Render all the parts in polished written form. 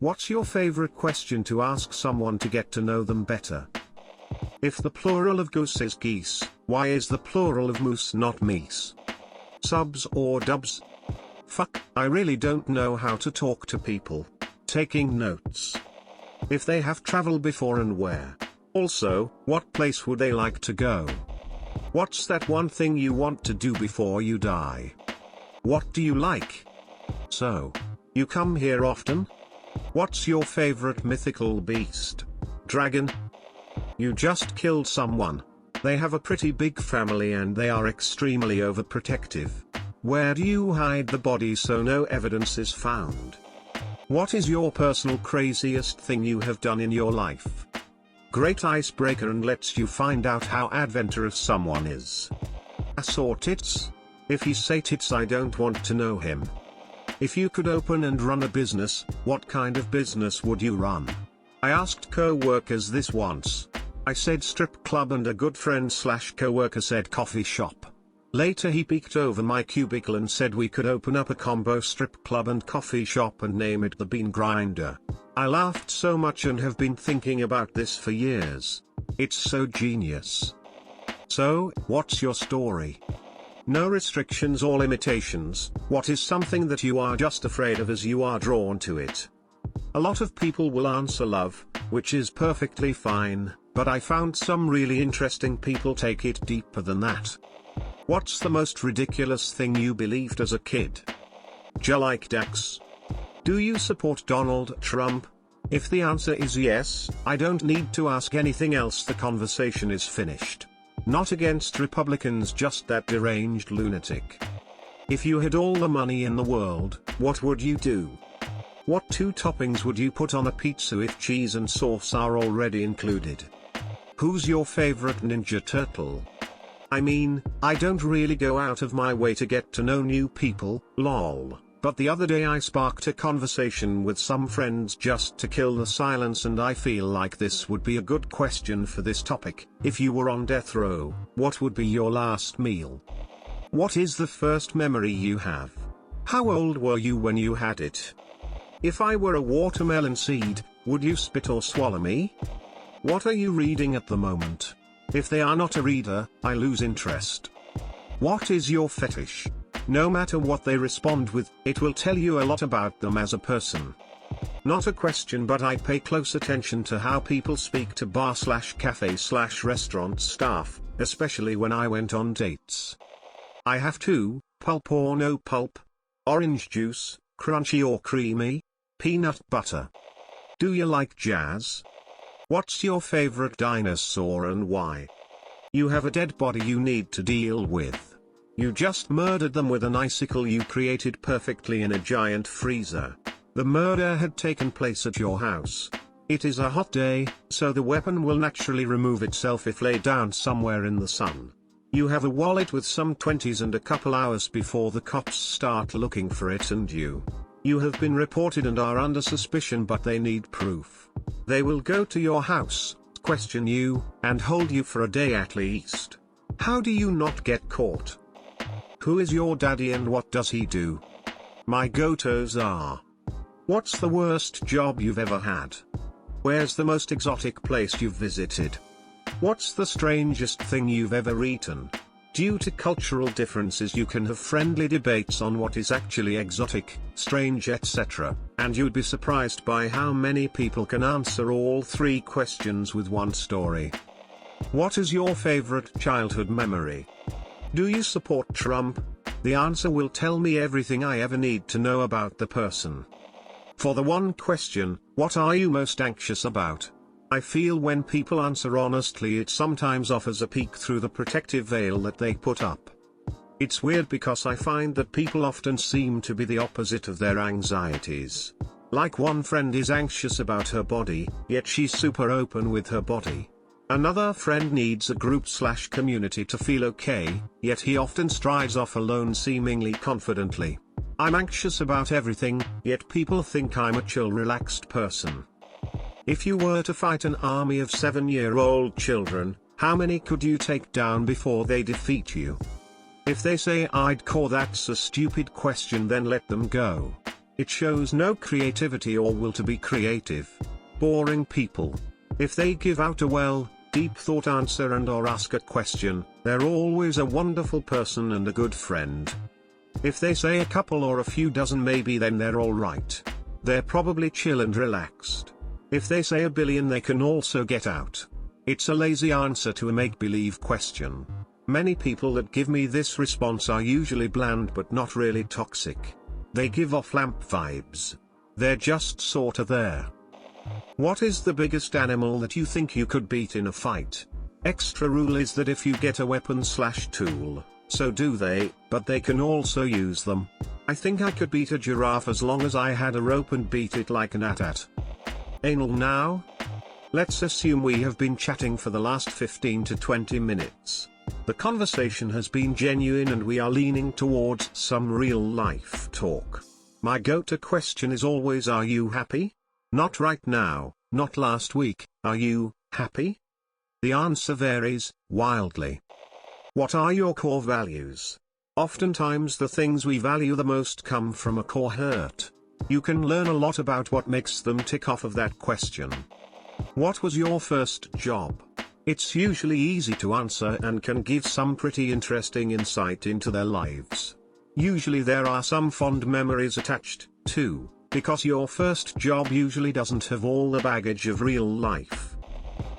What's your favorite question to ask someone to get to know them better? If the plural of goose is geese, why is the plural of moose not meese? Subs or dubs? Fuck, I really don't know how to talk to people. Taking notes. If they have traveled before and where. Also, what place would they like to go? What's that one thing you want to do before you die? What do you like? So, you come here often? What's your favorite mythical beast? Dragon? You just killed someone. They have a pretty big family and they are extremely overprotective. Where do you hide the body so no evidence is found? What is your personal craziest thing you have done in your life? Great icebreaker and lets you find out how adventurous someone is. Ass or tits? If he say tits, I don't want to know him. If you could open and run a business, what kind of business would you run? I asked co-workers this once. I said strip club and a good friend / co-worker said coffee shop. Later he peeked over my cubicle and said we could open up a combo strip club and coffee shop and name it the Bean Grinder. I laughed so much and have been thinking about this for years. It's so genius. So, what's your story? No restrictions or limitations. What is something that you are just afraid of as you are drawn to it? A lot of people will answer love, which is perfectly fine, but I found some really interesting people take it deeper than that. What's the most ridiculous thing you believed as a kid? Ja like Dax? Do you support Donald Trump? If the answer is yes, I don't need to ask anything else, the conversation is finished. Not against Republicans, just that deranged lunatic. If you had all the money in the world, what would you do? What 2 toppings would you put on a pizza if cheese and sauce are already included? Who's your favorite Ninja Turtle? I mean, I don't really go out of my way to get to know new people, lol. But the other day I sparked a conversation with some friends just to kill the silence, and I feel like this would be a good question for this topic. If you were on death row, what would be your last meal? What is the first memory you have? How old were you when you had it? If I were a watermelon seed, would you spit or swallow me? What are you reading at the moment? If they are not a reader, I lose interest. What is your fetish? No matter what they respond with, it will tell you a lot about them as a person. Not a question, but I pay close attention to how people speak to bar / cafe / restaurant staff, especially when I went on dates. I have 2, pulp or no pulp? Orange juice, crunchy or creamy? Peanut butter? Do you like jazz? What's your favorite dinosaur and why? You have a dead body you need to deal with. You just murdered them with an icicle you created perfectly in a giant freezer. The murder had taken place at your house. It is a hot day, so the weapon will naturally remove itself if laid down somewhere in the sun. You have a wallet with some 20s and a couple hours before the cops start looking for it, and you have been reported and are under suspicion, but they need proof. They will go to your house, question you, and hold you for a day at least. How do you not get caught? Who is your daddy and what does he do? My go-tos are: what's the worst job you've ever had? Where's the most exotic place you've visited? What's the strangest thing you've ever eaten? Due to cultural differences you can have friendly debates on what is actually exotic, strange, etc., and you'd be surprised by how many people can answer all 3 questions with one story. What is your favorite childhood memory? Do you support Trump? The answer will tell me everything I ever need to know about the person. For the one question, what are you most anxious about? I feel when people answer honestly, it sometimes offers a peek through the protective veil that they put up. It's weird because I find that people often seem to be the opposite of their anxieties. Like one friend is anxious about her body, yet she's super open with her body. Another friend needs a group / community to feel okay, yet he often strides off alone seemingly confidently. I'm anxious about everything, yet people think I'm a chill, relaxed person. If you were to fight an army of 7-year-old children, how many could you take down before they defeat you? If they say I'd call that's a stupid question, then let them go. It shows no creativity or will to be creative. Boring people. If they give out a well, deep thought answer and or ask a question, they're always a wonderful person and a good friend. If they say a couple or a few dozen maybe, then they're alright. They're probably chill and relaxed. If they say a billion, they can also get out. It's a lazy answer to a make-believe question. Many people that give me this response are usually bland but not really toxic. They give off lamp vibes. They're just sorta there. What is the biggest animal that you think you could beat in a fight? Extra rule is that if you get a weapon/tool, so do they, but they can also use them. I think I could beat a giraffe as long as I had a rope and beat it like an at. Anal now? Let's assume we have been chatting for the last 15 to 20 minutes. The conversation has been genuine and we are leaning towards some real-life talk. My go-to question is always, are you happy? Not right now, not last week, are you happy? The answer varies wildly. What are your core values? Oftentimes the things we value the most come from a core hurt. You can learn a lot about what makes them tick off of that question. What was your first job? It's usually easy to answer and can give some pretty interesting insight into their lives. Usually there are some fond memories attached, too, because your first job usually doesn't have all the baggage of real life.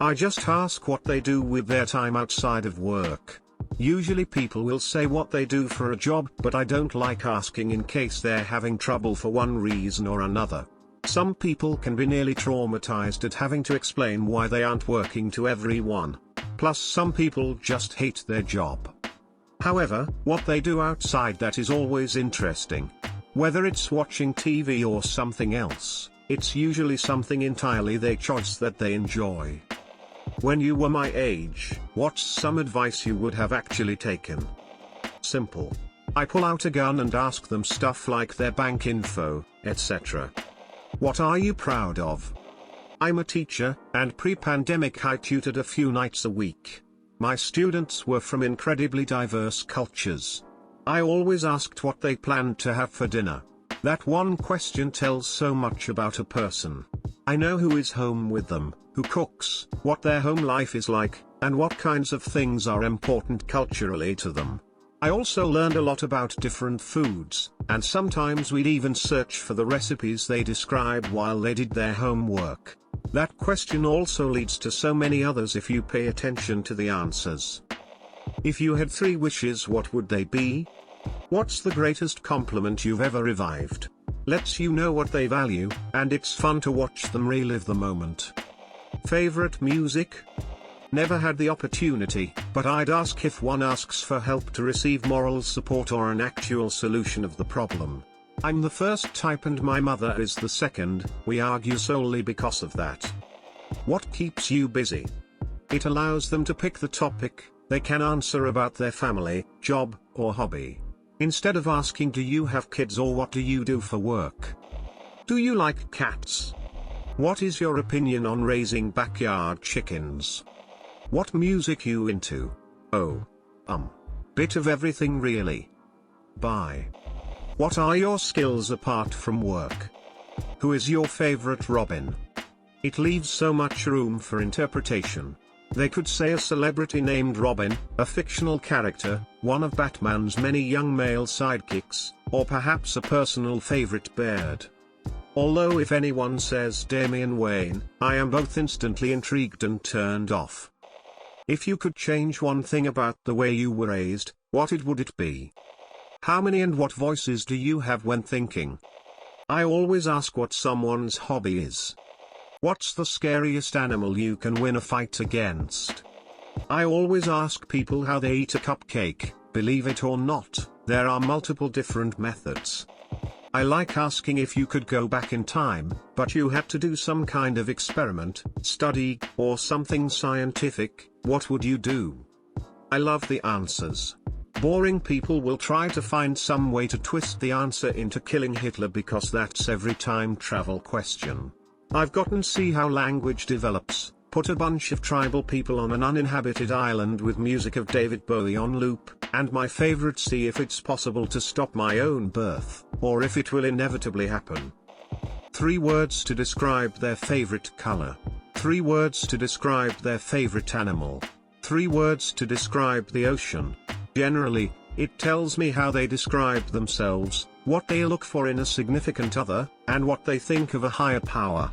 I just ask what they do with their time outside of work. Usually people will say what they do for a job, but I don't like asking in case they're having trouble for one reason or another. Some people can be nearly traumatized at having to explain why they aren't working to everyone. Plus some people just hate their job. However, what they do outside that is always interesting. Whether it's watching TV or something else, it's usually something entirely their choice that they enjoy. When you were my age, what's some advice you would have actually taken? Simple. I pull out a gun and ask them stuff like their bank info, etc. What are you proud of? I'm a teacher, and pre-pandemic I tutored a few nights a week. My students were from incredibly diverse cultures. I always asked what they planned to have for dinner. That one question tells so much about a person. I know who is home with them, who cooks, what their home life is like, and what kinds of things are important culturally to them. I also learned a lot about different foods, and sometimes we'd even search for the recipes they described while they did their homework. That question also leads to so many others if you pay attention to the answers. If you had 3 wishes, what would they be? What's the greatest compliment you've ever revived? Lets you know what they value, and it's fun to watch them relive the moment. Favorite music? Never had the opportunity, but I'd ask if one asks for help to receive moral support or an actual solution of the problem. I'm the first type and my mother is the second, we argue solely because of that. What keeps you busy? It allows them to pick the topic they can answer about their family, job, or hobby. Instead of asking do you have kids or what do you do for work? Do you like cats? What is your opinion on raising backyard chickens? What music you into? Oh. Bit of everything really. Bye. What are your skills apart from work? Who is your favorite Robin? It leaves so much room for interpretation. They could say a celebrity named Robin, a fictional character, one of Batman's many young male sidekicks, or perhaps a personal favorite bird. Although if anyone says Damian Wayne, I am both instantly intrigued and turned off. If you could change one thing about the way you were raised, what would it be? How many and what voices do you have when thinking? I always ask what someone's hobby is. What's the scariest animal you can win a fight against? I always ask people how they eat a cupcake. Believe it or not, there are multiple different methods. I like asking if you could go back in time, but you had to do some kind of experiment, study, or something scientific, what would you do? I love the answers. Boring people will try to find some way to twist the answer into killing Hitler because that's every time travel question. I've gotten to see how language develops. Put a bunch of tribal people on an uninhabited island with music of David Bowie on loop, And my favorite, see if it's possible to stop my own birth, or if it will inevitably happen. 3 words to describe their favorite color. 3 words to describe their favorite animal. 3 words to describe the ocean. Generally, it tells me how they describe themselves, what they look for in a significant other, and what they think of a higher power.